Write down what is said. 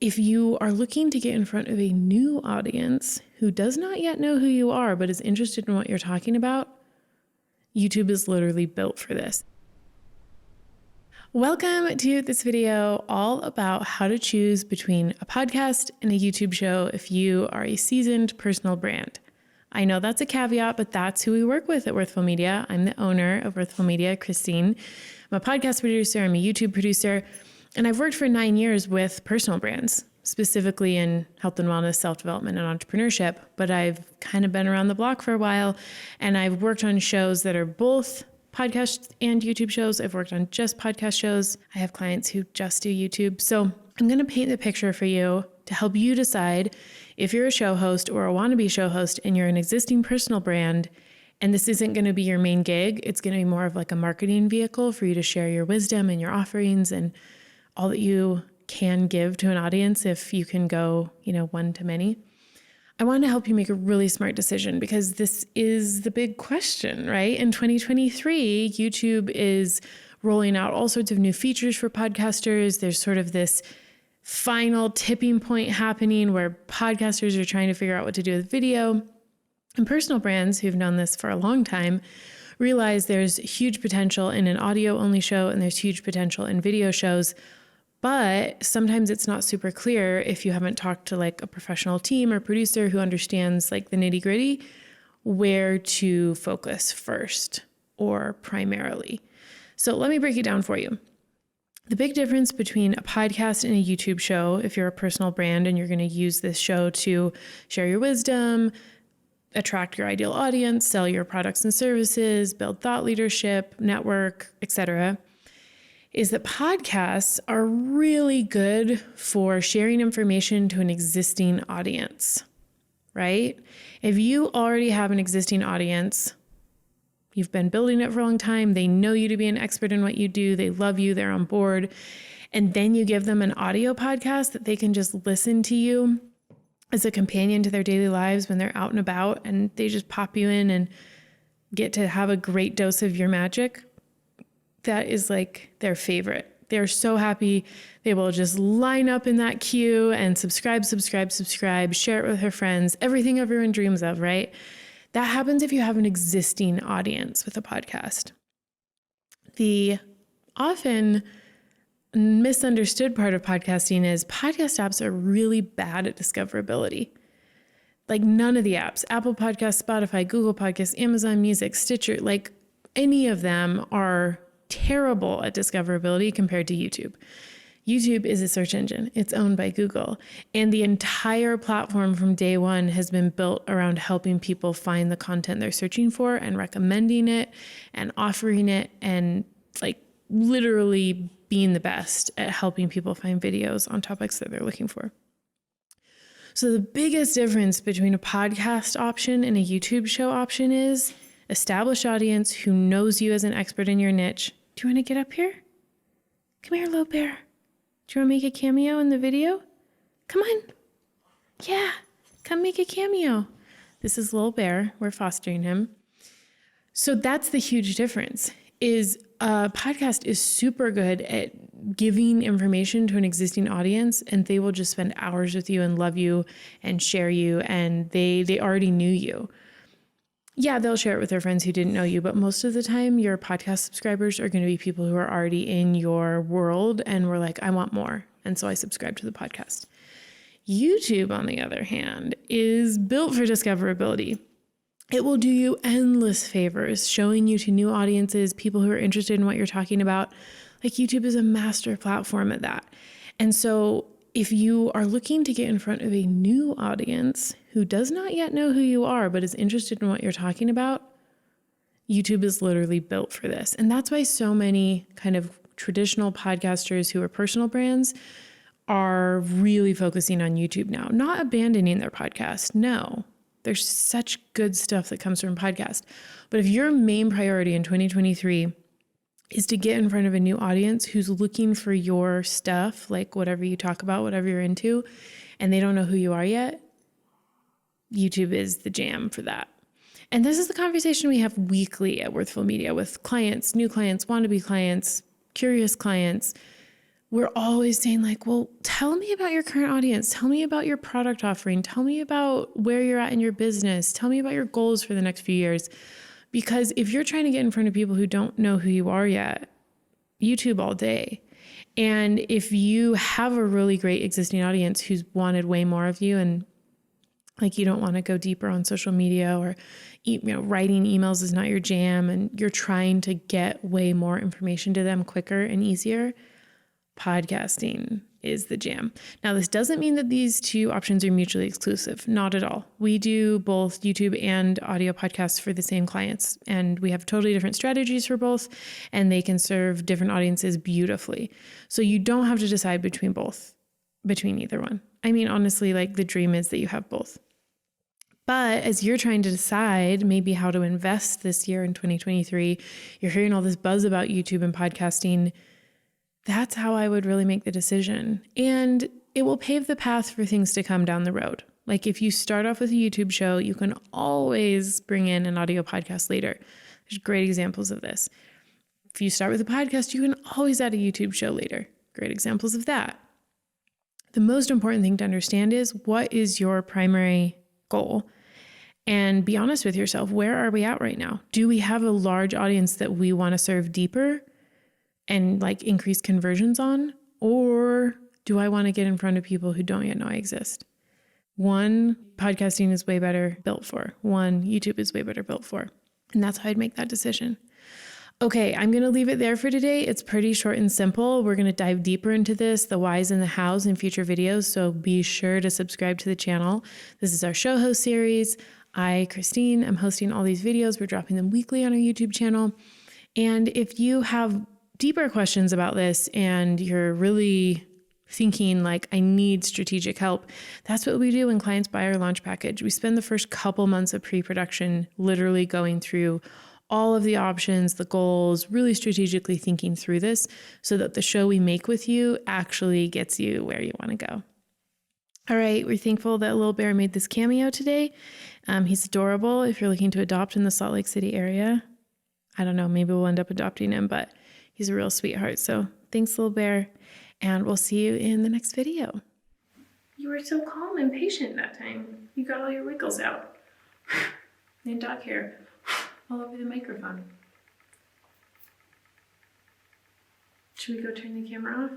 if you are looking to get in front of a new audience who does not yet know who you are, but is interested in what you're talking about, YouTube is literally built for this. Welcome to this video all about how to choose between a podcast and a YouTube show if you are a seasoned personal brand. I know that's a caveat, but that's who we work with at Worthful Media. I'm the owner of Worthful Media, Christine. I'm a podcast producer, I'm a YouTube producer, and I've worked for 9 years with personal brands, specifically in health and wellness, self-development, and entrepreneurship. But I've kind of been around the block for a while, and I've worked on shows that are both podcasts and YouTube shows. I've worked on just podcast shows. I have clients who just do YouTube. So I'm going to paint the picture for you to help you decide if you're a show host or a wannabe show host and you're an existing personal brand, and this isn't going to be your main gig. It's going to be more of like a marketing vehicle for you to share your wisdom and your offerings and all that you can give to an audience if you can go, one to many. I want to help you make a really smart decision because this is the big question, right? In 2023, YouTube is rolling out all sorts of new features for podcasters. There's sort of this final tipping point happening where podcasters are trying to figure out what to do with video. And personal brands who've known this for a long time realize there's huge potential in an audio-only show and there's huge potential in video shows. But sometimes it's not super clear if you haven't talked to like a professional team or producer who understands like the nitty gritty, where to focus first or primarily. So let me break it down for you. The big difference between a podcast and a YouTube show, if you're a personal brand and you're going to use this show to share your wisdom, attract your ideal audience, sell your products and services, build thought leadership, network, etc., is that podcasts are really good for sharing information to an existing audience, right? If you already have an existing audience, you've been building it for a long time, they know you to be an expert in what you do, they love you, they're on board, and then you give them an audio podcast that they can just listen to you as a companion to their daily lives when they're out and about, and they just pop you in and get to have a great dose of your magic. That is like their favorite. They're so happy. They will just line up in that queue and subscribe, share it with their friends, everything everyone dreams of, right? That happens if you have an existing audience with a podcast. The often misunderstood part of podcasting is podcast apps are really bad at discoverability. Like none of the apps, Apple Podcasts, Spotify, Google Podcasts, Amazon Music, Stitcher, like any of them are terrible at discoverability compared to YouTube. YouTube is a search engine. It's owned by Google. And the entire platform from day one has been built around helping people find the content they're searching for and recommending it and offering it and like literally being the best at helping people find videos on topics that they're looking for. So the biggest difference between a podcast option and a YouTube show option is established audience who knows you as an expert in your niche. Do you want to get up here? Come here, little bear. Do you want to make a cameo in the video? Come on. Yeah, come make a cameo. This is Little Bear. We're fostering him. So that's the huge difference, is a podcast is super good at giving information to an existing audience, and they will just spend hours with you and love you and share you, and they already knew you. Yeah, they'll share it with their friends who didn't know you, but most of the time your podcast subscribers are going to be people who are already in your world and were like, I want more. And so I subscribe to the podcast. YouTube, on the other hand, is built for discoverability. It will do you endless favors, showing you to new audiences, people who are interested in what you're talking about. Like YouTube is a master platform at that. And so if you are looking to get in front of a new audience who does not yet know who you are, but is interested in what you're talking about, YouTube is literally built for this. And that's why so many kind of traditional podcasters who are personal brands are really focusing on YouTube now, not abandoning their podcast. No, there's such good stuff that comes from podcast. But if your main priority in 2023 is to get in front of a new audience who's looking for your stuff, like whatever you talk about, whatever you're into, and they don't know who you are yet, YouTube is the jam for that. And this is the conversation we have weekly at Worthful Media with clients, new clients, wannabe clients, curious clients. we're always saying like, well, tell me about your current audience. Tell me about your product offering. Tell me about where you're at in your business. Tell me about your goals for the next few years. Because if you're trying to get in front of people who don't know who you are yet, YouTube all day. And if you have a really great existing audience who's wanted way more of you, and like you don't want to go deeper on social media, or writing emails is not your jam, and you're trying to get way more information to them quicker and easier, podcasting is the jam. Now, this doesn't mean that these two options are mutually exclusive. Not at all. We do both YouTube and audio podcasts for the same clients, and we have totally different strategies for both, and they can serve different audiences beautifully. So you don't have to decide between either one. I mean, honestly, like the dream is that you have both. But as you're trying to decide maybe how to invest this year in 2023, you're hearing all this buzz about YouTube and podcasting. That's how I would really make the decision. And it will pave the path for things to come down the road. Like if you start off with a YouTube show, you can always bring in an audio podcast later. There's great examples of this. If you start with a podcast, you can always add a YouTube show later. Great examples of that. The most important thing to understand is, what is your primary goal? And be honest with yourself. Where are we at right now? Do we have a large audience that we want to serve deeper and like increase conversions on? Or do I want to get in front of people who don't yet know I exist? One, podcasting is way better built for. One, YouTube is way better built for. And that's how I'd make that decision. Okay, I'm going to leave it there for today. It's pretty short and simple. We're going to dive deeper into this, the whys and the hows, in future videos. So be sure to subscribe to the channel. This is our show host series. I, Christine, am hosting all these videos. We're dropping them weekly on our YouTube channel. And if you have deeper questions about this and you're really thinking like, I need strategic help, that's what we do when clients buy our launch package. We spend the first couple months of pre-production literally going through all of the options, the goals, really strategically thinking through this so that the show we make with you actually gets you where you want to go. All right, we're thankful that Little Bear made this cameo today. He's adorable if you're looking to adopt in the Salt Lake City area. I don't know, maybe we'll end up adopting him, but he's a real sweetheart. So thanks, Little Bear, and we'll see you in the next video. You were so calm and patient that time. You got all your wiggles out. And dog hair all over the microphone. Should we go turn the camera off?